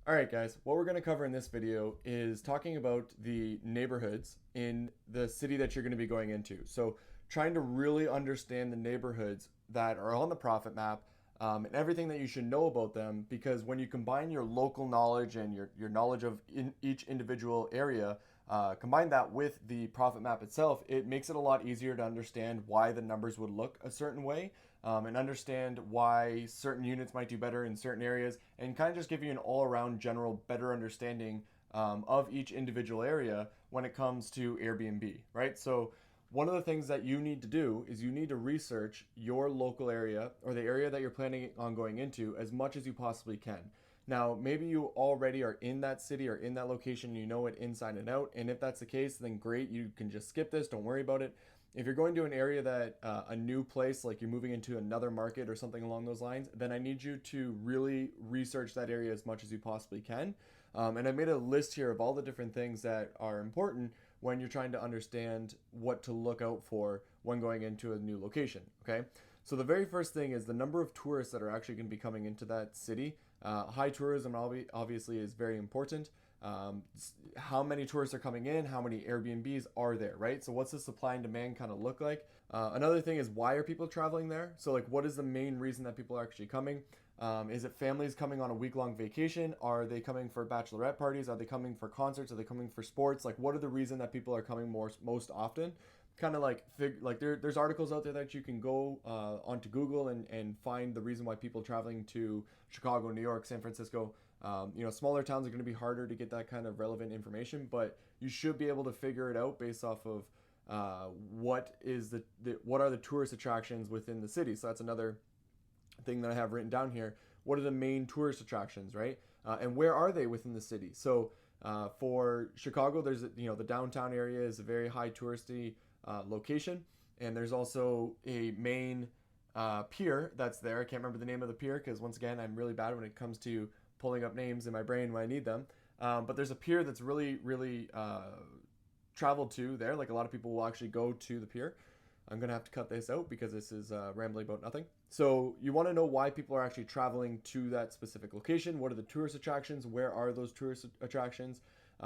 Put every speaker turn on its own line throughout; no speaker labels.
All right, guys, what we're going to cover in this video is talking about the neighborhoods in the city that you're going to be going into. So, trying to really understand the neighborhoods that are on the profit map and everything that you should know about them, because when you combine your local knowledge and your knowledge of each individual area, combine that with the profit map itself, it makes it a lot easier to understand why the numbers would look a certain way, and understand why certain units might do better in certain areas, and kind of just give you an all around general better understanding of each individual area when it comes to Airbnb, right? So, one of the things that you need to do is you need to research your local area or the area that you're planning on going into as much as you possibly can. Now, maybe you already are in that city or in that location, you know it inside and out. And if that's the case, then great, you can just skip this, don't worry about it. If you're going to an area that a new place, like you're moving into another market or something along those lines, then I need you to really research that area as much as you possibly can. And I made a list here of all the different things that are important when you're trying to understand what to look out for when going into a new location. Okay. So the very first thing is the number of tourists that are actually going to be coming into that city. High tourism obviously is very important. How many tourists are coming in? How many Airbnbs are there, right? So what's the supply and demand kind of look like? Another thing is, why are people traveling there? So like, what is the main reason that people are actually coming? Is it families coming on a week-long vacation? Are they coming for bachelorette parties? Are they coming for concerts? Are they coming for sports? Like, what are the reason that people are coming most often? Kind of like there's articles out there that you can go onto Google and find the reason why people are traveling to Chicago, New York, San Francisco. Smaller towns are going to be harder to get that kind of relevant information, but you should be able to figure it out based off of what are the tourist attractions within the city. So that's another thing that I have written down here. What are the main tourist attractions, right? And where are they within the city? So for Chicago, there's the downtown area is a very high touristy location, and there's also a main pier that's there. I can't remember the name of the pier because once again, I'm really bad when it comes to pulling up names in my brain when I need them. But there's a pier that's really traveled to there. Like a lot of people will actually go to the pier. I'm gonna have to cut this out because this is rambling about nothing. So you want to know why people are actually traveling to that specific location. What are the tourist attractions? Where are those tourist attractions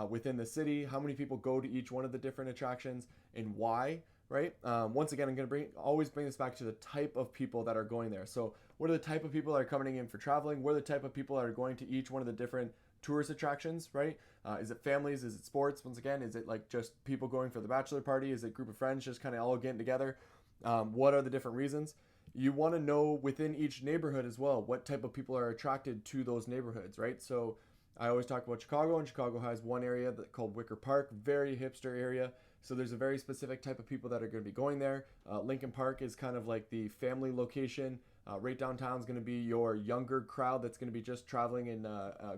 within the city? How many people go to each one of the different attractions and why? Right. Once again, I'm gonna always bring this back to the type of people that are going there. So what are the type of people that are coming in for traveling? What are the type of people that are going to each one of the different tourist attractions, right? Is it families? Is it sports? Once again, is it like just people going for the bachelor party? Is it a group of friends just kind of all getting together? What are the different reasons? You want to know within each neighborhood as well what type of people are attracted to those neighborhoods, right? So I always talk about Chicago, and Chicago has one area called Wicker Park, very hipster area. So there's a very specific type of people that are going to be going there. Lincoln Park is kind of like the family location. Right downtown is going to be your younger crowd that's going to be just traveling in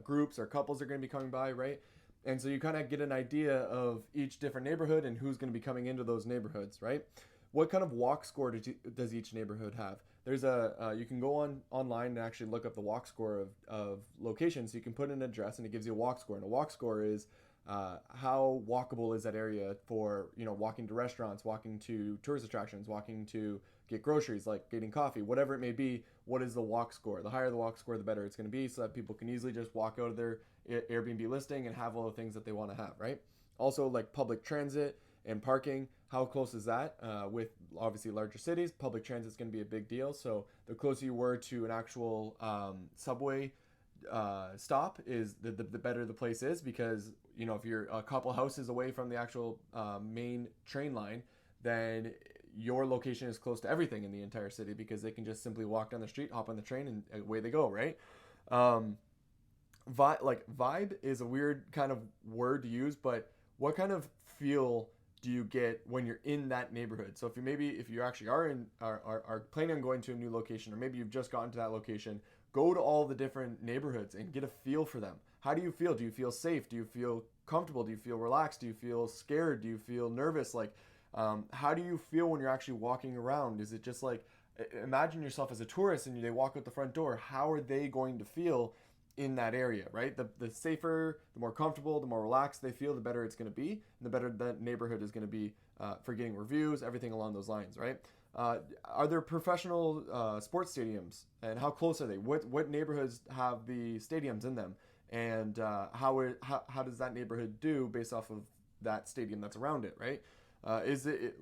groups, or couples are going to be coming by, right? And so you kind of get an idea of each different neighborhood and who's going to be coming into those neighborhoods, right? What kind of walk score does each neighborhood have? There's you can go online and actually look up the walk score of locations. So you can put in an address and it gives you a walk score. And a walk score is how walkable is that area for walking to restaurants, walking to tourist attractions, walking to get groceries, like getting coffee, whatever it may be. What is the walk score? The higher the walk score, the better it's going to be, so that people can easily just walk out of their Airbnb listing and have all the things that they want to have, right? Also, like public transit and parking, how close is that? With obviously larger cities, public transit is going to be a big deal. So the closer you were to an actual subway stop, is the better the place is, because if you're a couple houses away from the actual main train line, then your location is close to everything in the entire city, because they can just simply walk down the street, hop on the train, and away they go, right? um, vibe is a weird kind of word to use, but what kind of feel do you get when you're in that neighborhood? So if you actually are planning on going to a new location, or maybe you've just gotten to that location, go to all the different neighborhoods and get a feel for them. How do you feel? Do you feel safe? Do you feel comfortable? Do you feel relaxed? Do you feel scared? Do you feel nervous? Like, how do you feel when you're actually walking around? Is it just like, imagine yourself as a tourist and they walk out the front door? How are they going to feel in that area, right? The safer, the more comfortable, the more relaxed they feel, the better it's going to be, and the better that neighborhood is going to be for getting reviews, everything along those lines, right? Are there professional sports stadiums, and how close are they? What neighborhoods have the stadiums in them? and how does that neighborhood do based off of that stadium that's around it, right? Is it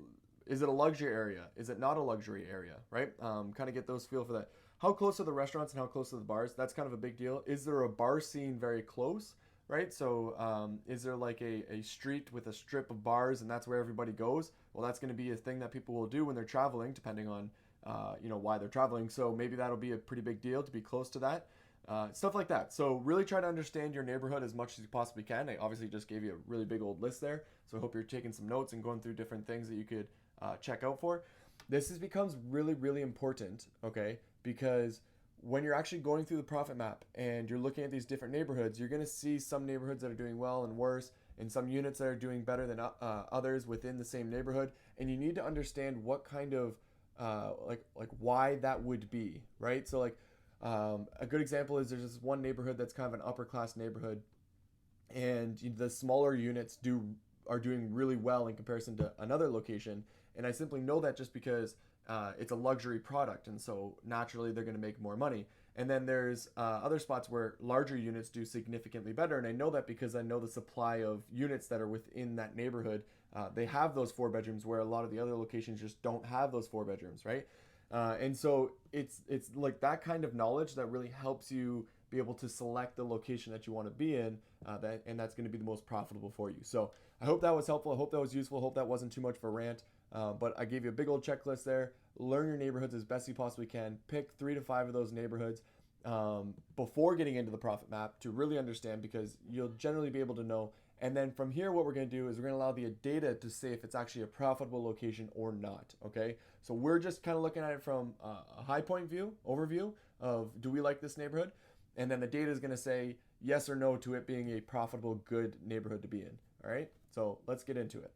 a luxury area? Is it not a luxury area, right? Kind of get those feel for that. How close are the restaurants and how close are the bars? That's kind of a big deal. Is there a bar scene very close, right? So is there like a street with a strip of bars and that's where everybody goes? Well, that's going to be a thing that people will do when they're traveling, depending on why they're traveling. So maybe that'll be a pretty big deal to be close to that. Stuff like that. So really try to understand your neighborhood as much as you possibly can. I obviously just gave you a really big old list there. So I hope you're taking some notes and going through different things that you could check out for. Becomes really, really important, okay? Because when you're actually going through the profit map and you're looking at these different neighborhoods, you're going to see some neighborhoods that are doing well and worse, and some units that are doing better than others within the same neighborhood. And you need to understand what kind of like why that would be, right? So like a good example is there's this one neighborhood that's kind of an upper class neighborhood, and the smaller units are doing really well in comparison to another location. And I simply know that just because it's a luxury product, and so naturally they're going to make more money. And then there's other spots where larger units do significantly better, and I know that because I know the supply of units that are within that neighborhood. They have those 4 bedrooms where a lot of the other locations just don't have those 4 bedrooms, right? And so it's like that kind of knowledge that really helps you be able to select the location that you want to be in, and that's going to be the most profitable for you. So I hope that was helpful. I hope that was useful. I hope that wasn't too much of a rant. But I gave you a big old checklist there. Learn your neighborhoods as best you possibly can. Pick 3 to 5 of those neighborhoods before getting into the profit map to really understand, because you'll generally be able to know. And then from here, what we're going to do is we're going to allow the data to say if it's actually a profitable location or not. Okay, so we're just kind of looking at it from a high point overview of, do we like this neighborhood? And then the data is going to say yes or no to it being a profitable, good neighborhood to be in. All right, so let's get into it.